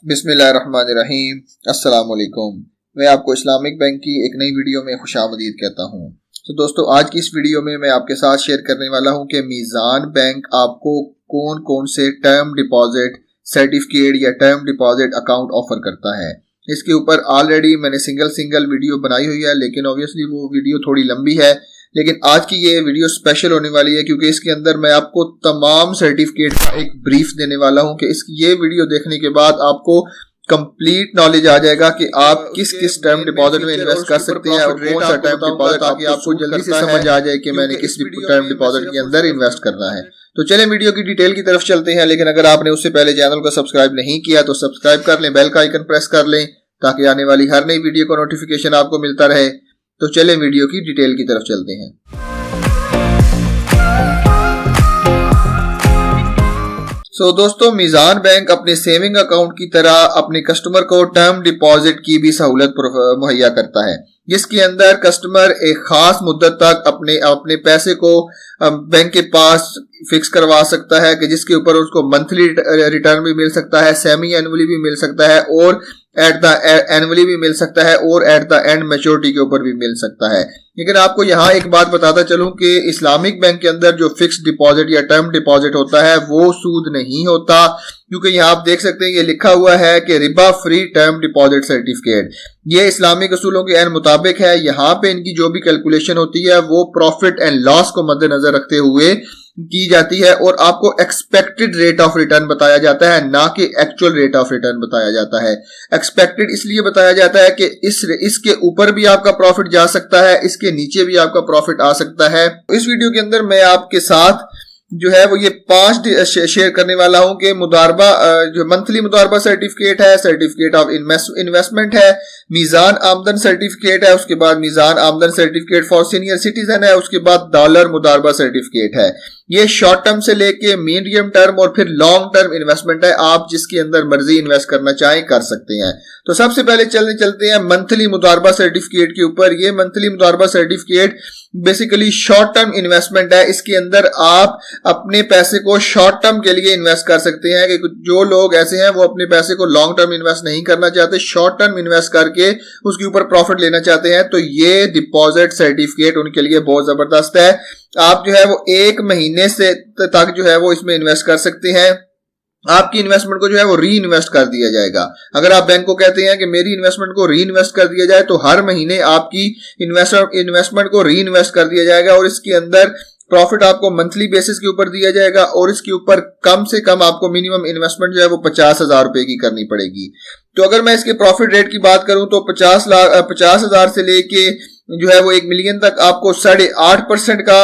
बिस्मिल्लाहिर्रहमानिर्रहीम। अस्सलाम वालेकुम। मैं आपको इस्लामिक बैंक की एक नई वीडियो में खुशामदीद कहता हूँ। तो दोस्तों, आज की इस वीडियो में मैं आपके साथ शेयर करने वाला हूँ कि मीज़ान बैंक आपको कौन कौन से टर्म डिपॉजिट सर्टिफिकेट या टर्म डिपॉजिट अकाउंट ऑफर करता है। इसके ऊपर ऑलरेडी मैंने सिंगल वीडियो बनाई हुई है, लेकिन ऑब्वियसली वो वीडियो थोड़ी लंबी है। लेकिन आज की ये वीडियो स्पेशल होने वाली है क्योंकि इसके अंदर मैं आपको तमाम सर्टिफिकेट का एक ब्रीफ देने वाला हूं कि ये वीडियो देखने के बाद आपको कंप्लीट नॉलेज आ जाएगा कि आप किस किस टर्म डिपॉजिट में इन्वेस्ट कर सकते हैं और कौन सा टर्म डिपॉजिट ताकि आपको जल्दी से समझ आ जाए कि मैंने किस टर्म डिपॉजिट के अंदर इन्वेस्ट करना है। तो चलें वीडियो की डिटेल की तरफ चलते हैं। लेकिन अगर आपने उससे पहले चैनल को सब्सक्राइब नहीं किया तो सब्सक्राइब कर लें, बेल का आइकन प्रेस कर लें ताकि आने वाली हर नई वीडियो का नोटिफिकेशन आपको मिलता रहे। तो चलें वीडियो की डिटेल की तरफ चलते हैं। दोस्तों, मीज़ान बैंक अपने सेविंग अकाउंट की तरह अपने कस्टमर को टर्म डिपॉजिट की भी सहूलत मुहैया करता है, जिसके अंदर कस्टमर एक खास मुद्दत तक अपने पैसे को बैंक के पास फिक्स करवा सकता है कि जिसके ऊपर उसको मंथली रिटर्न भी मिल सकता है, सेमी एनुअली भी मिल सकता है और एट द एनुअली भी मिल सकता है और एट द एंड मैच्योरिटी के ऊपर भी मिल सकता है। लेकिन आपको यहाँ एक बात बताता चलूं कि इस्लामिक बैंक के अंदर जो फिक्स्ड डिपॉजिट या टर्म डिपॉजिट होता है वो सूद नहीं होता, क्योंकि यहाँ आप देख सकते हैं ये लिखा हुआ है कि Riba free term deposit certificate. ये इस्लामिक असूलों के एन मुताबिक है। यहाँ पे इनकी जो भी कैलकुलेशन होती है वो प्रॉफिट एंड लॉस को मद्देनजर रखते हुए की जाती है और आपको एक्सपेक्टेड रेट ऑफ रिटर्न बताया जाता है, ना कि एक्चुअल रेट ऑफ रिटर्न बताया जाता है। एक्सपेक्टेड इसलिए बताया जाता है कि इसके ऊपर भी आपका प्रॉफिट जा सकता है, इसके नीचे भी आपका प्रॉफिट आ सकता है। इस वीडियो के अंदर मैं आपके साथ जो है वो ये 5 शेयर करने वाला हूं कि मुदारबा जो मंथली मुदारबा सर्टिफिकेट है, सर्टिफिकेट ऑफ इन्वेस्टमेंट है, मीज़ान आमदन सर्टिफिकेट है, उसके बाद मीज़ान आमदन सर्टिफिकेट फॉर सीनियर सिटीजन है, उसके बाद डॉलर मुदारबा सर्टिफिकेट है। ये शॉर्ट टर्म से लेके मीडियम टर्म और फिर लॉन्ग टर्म इन्वेस्टमेंट है। आप जिसके अंदर मर्जी इन्वेस्ट करना चाहें कर सकते हैं। तो सबसे पहले चलते हैं मंथली मुदारबा सर्टिफिकेट के ऊपर। ये मंथली मुदारबा certificate basically short term investment है। इसके अंदर आप अपने पैसे को शॉर्ट टर्म के लिए इन्वेस्ट कर सकते हैं कि जो लोग ऐसे हैं वो अपने पैसे को लॉन्ग टर्म इन्वेस्ट नहीं करना चाहते, शॉर्ट टर्म इन्वेस्ट करके उसके ऊपर प्रॉफिट लेना चाहते हैं, तो ये डिपॉजिट सर्टिफिकेट उनके लिए बहुत जबरदस्त है। आप जो है वो 1 महीने से तक जो है वो इसमें इन्वेस्ट कर सकते हैं। आपकी इन्वेस्टमेंट को जो है वो री इन्वेस्ट कर दिया जाएगा। अगर आप बैंक को कहते हैं कि मेरी इन्वेस्टमेंट को री इन्वेस्ट कर दिया जाए तो हर महीने आपकी इन्वेस्टमेंट को री इन्वेस्ट कर दिया जाएगा और इसके अंदर प्रॉफिट आपको मंथली बेसिस के ऊपर दिया जाएगा और इसके ऊपर कम से कम आपको मिनिमम इन्वेस्टमेंट जो है वो 50,000 रुपए की करनी पड़ेगी। तो अगर मैं इसके प्रॉफिट रेट की बात करूं तो 50,000 से लेके जो है वो 1 मिलियन तक आपको 8.5% का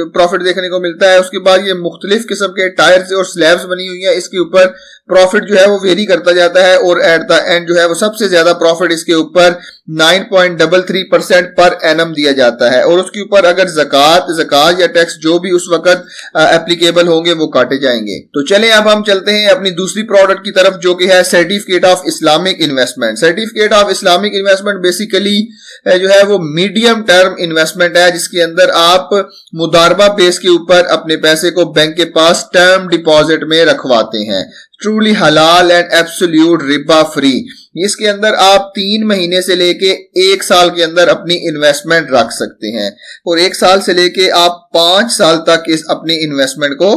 प्रॉफिट देखने को मिलता है। उसके बाद ये मुख्तलिफ किस्म के टायर्स और स्लैब्स बनी हुई है, इसके ऊपर प्रॉफिट जो है वो वेरी करता जाता है और एट द एंड जो है वो सबसे ज्यादा प्रॉफिट इसके ऊपर 9.33% पर एनम दिया जाता है और उसके ऊपर अगर ज़कात या टैक्स जो भी उस वक्त एप्लीकेबल होंगे वो काटे जाएंगे। तो चलें अब हम चलते हैं अपनी दूसरी प्रोडक्ट की तरफ, जो कि है certificate of Islamic investment. Certificate of Islamic investment basically जो है वो मीडियम टर्म इन्वेस्टमेंट है, जिसके अंदर आप मुदारबा बेस के ऊपर अपने पैसे को बैंक के पास टर्म डिपॉजिट में रखवाते हैं। ट्रूली हलाल एंड एब्सोल्यूट रिबा फ्री। इसके अंदर आप 3 महीने से लेके 1 साल के अंदर अपनी इन्वेस्टमेंट रख सकते हैं और 1 साल से लेके आप 5 साल तक इस अपनी इन्वेस्टमेंट को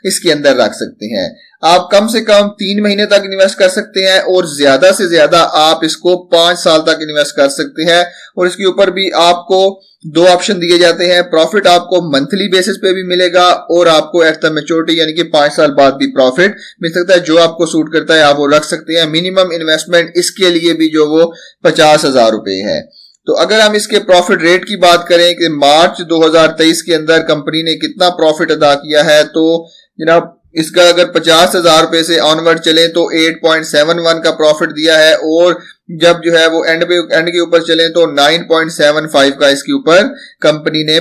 इसके अंदर रख सकते हैं। आप कम से कम 3 महीने तक इन्वेस्ट कर सकते हैं और ज्यादा से ज्यादा आप इसको 5 साल तक इन्वेस्ट कर सकते हैं और इसके ऊपर भी आपको 2 ऑप्शन दिए जाते हैं। प्रॉफिट आपको मंथली बेसिस पे भी मिलेगा और आपको एट द मैच्योरिटी यानी कि 5 साल बाद भी प्रॉफिट मिल सकता है। जो आपको सूट करता है आप वो रख सकते हैं। मिनिमम इन्वेस्टमेंट इसके लिए भी जो वो 50,000 रुपए है। तो अगर हम इसके प्रॉफिट रेट की बात करें कि मार्च 2023 के अंदर कंपनी ने कितना प्रॉफिट अदा किया है, तो जनाब इसका अगर 50,000 रुपए से ऑनवर्ड चले तो 8.71 का प्रॉफिट दिया है और जब जो है वो एंड के ऊपर चले तो 9.75 का इसके ऊपर कंपनी ने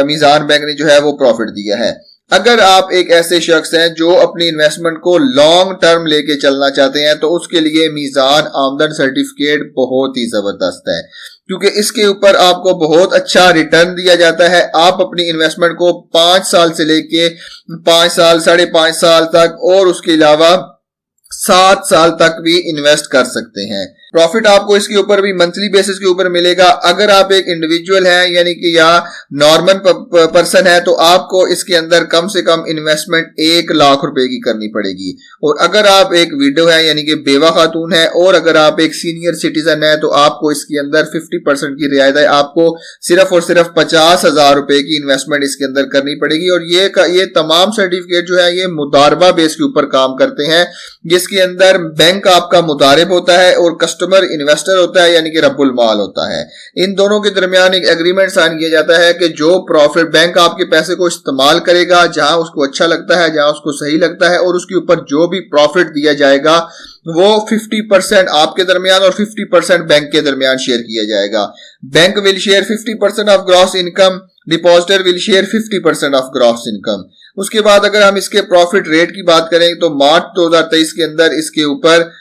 मीज़ान बैंक ने जो है वो प्रॉफिट दिया है। अगर आप एक ऐसे शख्स हैं जो अपनी इन्वेस्टमेंट को लॉन्ग टर्म लेके चलना चाहते हैं तो उसके लिए मीज़ान आमदन सर्टिफिकेट बहुत ही जबरदस्त है, क्योंकि इसके ऊपर आपको बहुत अच्छा रिटर्न दिया जाता है। आप अपनी इन्वेस्टमेंट को 5 साल से लेके 5 साल 5.5 साल तक और उसके अलावा 7 साल तक भी इन्वेस्ट कर सकते हैं। प्रॉफिट आपको इसके ऊपर भी मंथली बेसिस के ऊपर मिलेगा। अगर आप एक इंडिविजुअल हैं यानी कि या नॉर्मल पर्सन है तो आपको इसके अंदर कम से कम इन्वेस्टमेंट 1 लाख रुपए की करनी पड़ेगी। और अगर आप एक विडो है यानी कि बेवा खातून है और अगर आप एक सीनियर सिटीजन है तो आपको इसके अंदर 50% की रियायत है। आपको सिर्फ और सिर्फ 50,000 रुपए की इन्वेस्टमेंट इसके अंदर करनी पड़ेगी। और ये तमाम सर्टिफिकेट जो है ये मुदारबा बेस के ऊपर काम करते हैं, जिसके अंदर बैंक आपका मुदारिब होता है और कस्टमर इन्वेस्टर होता है यानी कि रब्बुल माल होता है। इन दोनों के दरमियान एक एग्रीमेंट साइन किया जाता है कि जो प्रॉफिट बैंक आपके पैसे को इस्तेमाल करेगा जहां उसको अच्छा लगता है, जहां उसको सही लगता है, और उसके ऊपर जो भी प्रॉफिट दिया जाएगा वो 50% आपके दरमियान और 50% बैंक के दरमियान शेयर किया जाएगा। Bank will share 50% of gross income, depositor will share 50% of gross income. उसके बाद अगर हम इसके प्रॉफिट रेट की बात करें तो मार्च 2023 के अंदर इसके ऊपर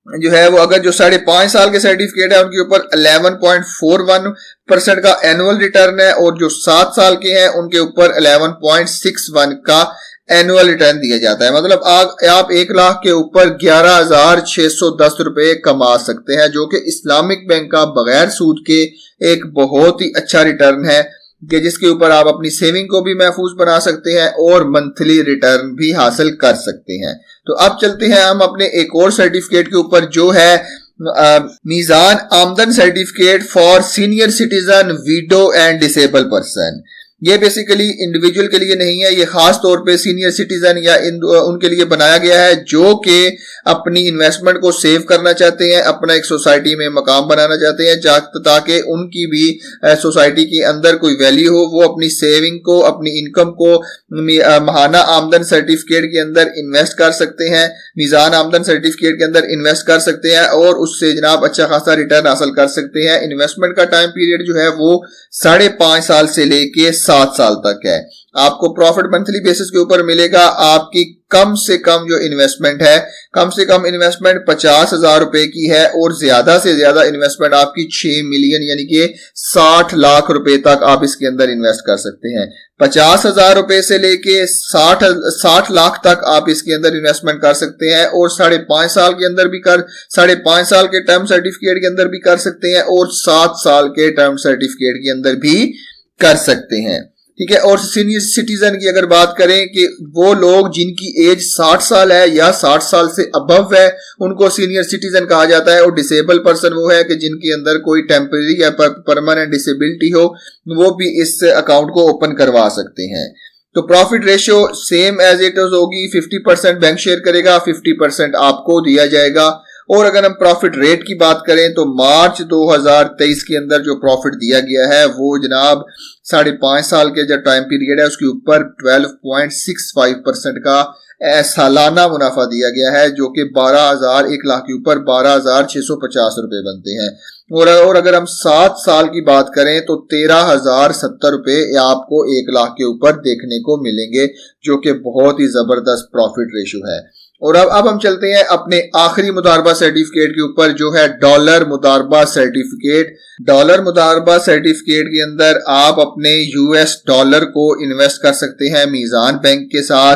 जो है वो अगर जो 5.5 साल के सर्टिफिकेट है उनके ऊपर 11.41% का एनुअल रिटर्न है और जो 7 साल के हैं उनके ऊपर 11.61 का एनुअल रिटर्न दिया जाता है। मतलब आप 1 लाख के ऊपर 11,610 रुपए कमा सकते हैं, जो कि इस्लामिक बैंक का बगैर सूद के एक बहुत ही अच्छा रिटर्न है कि जिसके ऊपर आप अपनी सेविंग को भी महफूज बना सकते हैं और मंथली रिटर्न भी हासिल कर सकते हैं। तो अब चलते हैं हम अपने एक और सर्टिफिकेट के ऊपर जो है मीजान आमदन certificate for senior citizen, window and disable person. ये बेसिकली इंडिविजुअल के लिए नहीं है, ये खास तौर पे सीनियर सिटीजन या उनके लिए बनाया गया है जो कि अपनी इन्वेस्टमेंट को सेव करना चाहते हैं, अपना एक सोसाइटी में मकाम बनाना चाहते हैं ताकि उनकी भी सोसाइटी के अंदर कोई वैल्यू हो। वो अपनी सेविंग को, अपनी इनकम को माहाना आमदन सर्टिफिकेट के अंदर इन्वेस्ट कर सकते हैं, मीजान आमदन सर्टिफिकेट के अंदर इन्वेस्ट कर सकते हैं और उससे जनाब अच्छा खासा रिटर्न हासिल कर सकते हैं। इन्वेस्टमेंट का टाइम पीरियड जो है वो 5.5 साल से लेके 7 साल तक है। आपको प्रॉफिट मंथली बेसिस के ऊपर मिलेगा। आपकी कम से कम जो इन्वेस्टमेंट है, कम से कम इन्वेस्टमेंट 50,000 रुपए की है और ज्यादा से ज्यादा इन्वेस्टमेंट आपकी 6 मिलियन यानी कि 60 लाख रुपए तक आप इसके अंदर इन्वेस्ट कर सकते हैं। 50,000 रुपए से लेके 60 लाख तक आप इसके अंदर इन्वेस्टमेंट कर सकते हैं और 5.5 साल के अंदर भी 5.5 साल के टर्म सर्टिफिकेट के अंदर भी कर सकते हैं और 7 साल के टर्म सर्टिफिकेट के अंदर भी कर सकते हैं। ठीक है। और सीनियर सिटीजन की अगर बात करें कि वो लोग जिनकी एज 60 साल है या 60 साल से अबव है उनको सीनियर सिटीजन कहा जाता है। और डिसेबल पर्सन वो है कि जिनके अंदर कोई टेम्पररी या परमानेंट डिसेबिलिटी हो, वो भी इस अकाउंट को ओपन करवा सकते हैं। तो profit ratio same as it is होगी, 50% बैंक शेयर करेगा, 50% आपको दिया जाएगा। और अगर हम प्रॉफिट रेट की बात करें तो मार्च 2023 के अंदर जो प्रॉफिट दिया गया है वो जनाब 5.5 साल के जो टाइम पीरियड है उसके ऊपर 12.65% का सालाना मुनाफा दिया गया है, जो कि 1 लाख के ऊपर 12,650 रुपए बनते हैं। और अगर हम 7 साल की बात करें तो 13,070 रुपए आपको 1 लाख के ऊपर देखने को मिलेंगे, जो कि बहुत ही जबरदस्त प्रॉफिट रेशियो है। और अब हम चलते हैं अपने आखिरी मुदारबा सर्टिफिकेट के ऊपर जो है डॉलर मुदारबा सर्टिफिकेट। डॉलर मुदारबा सर्टिफिकेट के अंदर आप अपने यूएस डॉलर को इन्वेस्ट कर सकते हैं मीजान बैंक के साथ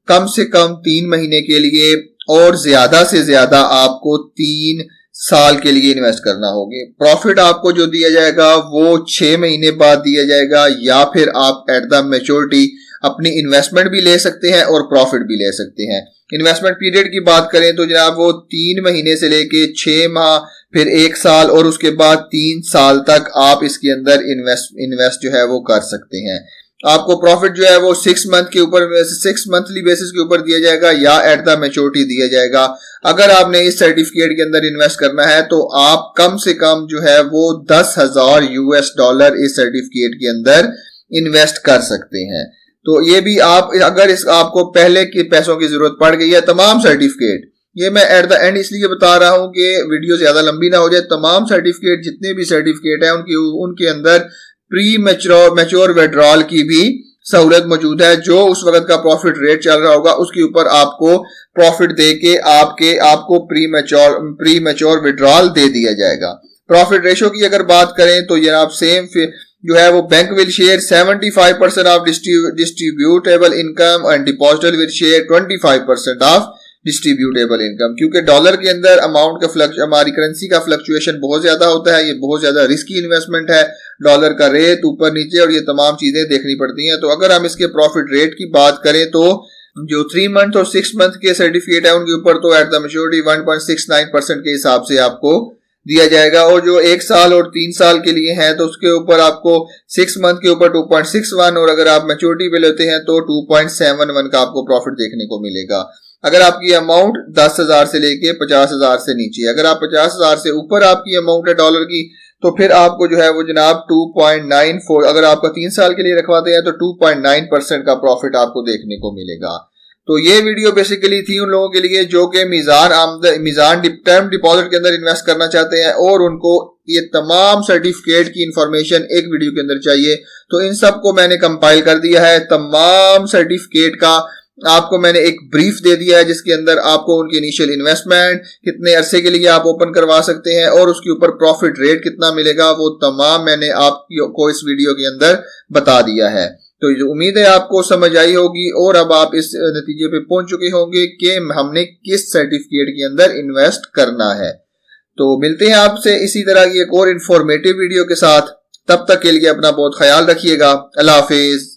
कम से कम 3 महीने के लिए और ज्यादा से ज्यादा आपको 3 साल के लिए इन्वेस्ट करना होगी। प्रॉफिट आपको जो दिया जाएगा वो 6 महीने बाद दिया जाएगा या फिर आप एट द मैच्योरिटी अपनी इन्वेस्टमेंट भी ले सकते हैं और प्रॉफिट भी ले सकते हैं। इन्वेस्टमेंट पीरियड की बात करें तो जनाब वो 3 महीने से लेके 6 माह फिर 1 साल और उसके बाद 3 साल तक आप इसके अंदर इन्वेस्ट जो है वो कर सकते हैं। आपको प्रॉफिट जो है वो 6 मंथ के ऊपर 6 मंथली बेसिस के ऊपर दिया जाएगा या एट द मैच्योरिटी दिया जाएगा। अगर आपने इस सर्टिफिकेट के अंदर इन्वेस्ट करना है तो आप कम से कम जो है वो $10,000 इस सर्टिफिकेट के अंदर इन्वेस्ट कर सकते हैं। तो ये भी आप अगर आपको पहले के पैसों की जरूरत पड़ गई है, तमाम सर्टिफिकेट ये मैं एट द एंड इसलिए बता रहा हूं कि वीडियो ज्यादा लंबी ना हो जाए। तमाम सर्टिफिकेट जितने भी सर्टिफिकेट है उनके अंदर प्री मैच्योर विड्रॉल की भी सहूलत मौजूद है। जो उस वक्त का प्रॉफिट रेट चल रहा होगा उसके ऊपर आपको प्रॉफिट दे के आपको प्री मैच्योर विड्रॉल दे दिया जाएगा। प्रॉफिट रेशो की अगर बात करें तो जनाब सेम जो है वो bank will share 75% of distributable income and depositor will share 25% of distributable income, क्योंकि डॉलर के अंदर अमाउंट का हमारी करेंसी का फ्लक्चुएशन बहुत ज्यादा होता है, ये बहुत ज्यादा रिस्की इन्वेस्टमेंट है, डॉलर का रेट ऊपर नीचे और ये तमाम चीजें देखनी पड़ती हैं। तो अगर हम इसके प्रॉफिट रेट की बात करें तो जो 3 मंथ और 6 मंथ के सर्टिफिकेट है उनके ऊपर तो एट द मैच्योरिटी 1.69% के हिसाब से आपको दिया जाएगा, और जो 1 साल और 3 साल के लिए हैं तो उसके ऊपर आपको 6 मंथ के ऊपर 2.61 और अगर आप मैच्योरिटी पे लेते हैं तो 2.71 का आपको प्रॉफिट देखने को मिलेगा। अगर आपकी अमाउंट 10,000 से लेके 50,000 से नीचे, अगर आप 50,000 से ऊपर आपकी अमाउंट है डॉलर की तो फिर आपको जो है वो जनाब 2.94, अगर आपका 3 साल के लिए रखवाते हैं तो 2.9% का प्रॉफिट आपको देखने को मिलेगा। तो ये वीडियो बेसिकली थी उन लोगों के लिए जो कि मीज़ान टर्म डिपॉजिट के अंदर इन्वेस्ट करना चाहते हैं और उनको ये तमाम सर्टिफिकेट की इंफॉर्मेशन एक वीडियो के अंदर चाहिए। तो इन सब को मैंने कंपाइल कर दिया है, तमाम सर्टिफिकेट का आपको मैंने एक ब्रीफ दे दिया है जिसके अंदर आपको उनकी इनिशियल इन्वेस्टमेंट कितने अरसे के लिए आप ओपन करवा सकते हैं और उसके ऊपर प्रॉफिट रेट कितना मिलेगा, वो तमाम मैंने आपको इस वीडियो के अंदर बता दिया है। तो उम्मीद है आपको समझ आई होगी और अब आप इस नतीजे पे पहुंच चुके होंगे कि हमने किस सर्टिफिकेट के अंदर इन्वेस्ट करना है। तो मिलते हैं आपसे इसी तरह की एक और इंफॉर्मेटिव वीडियो के साथ, तब तक के लिए अपना बहुत ख्याल रखिएगा। अल्लाह हाफिज।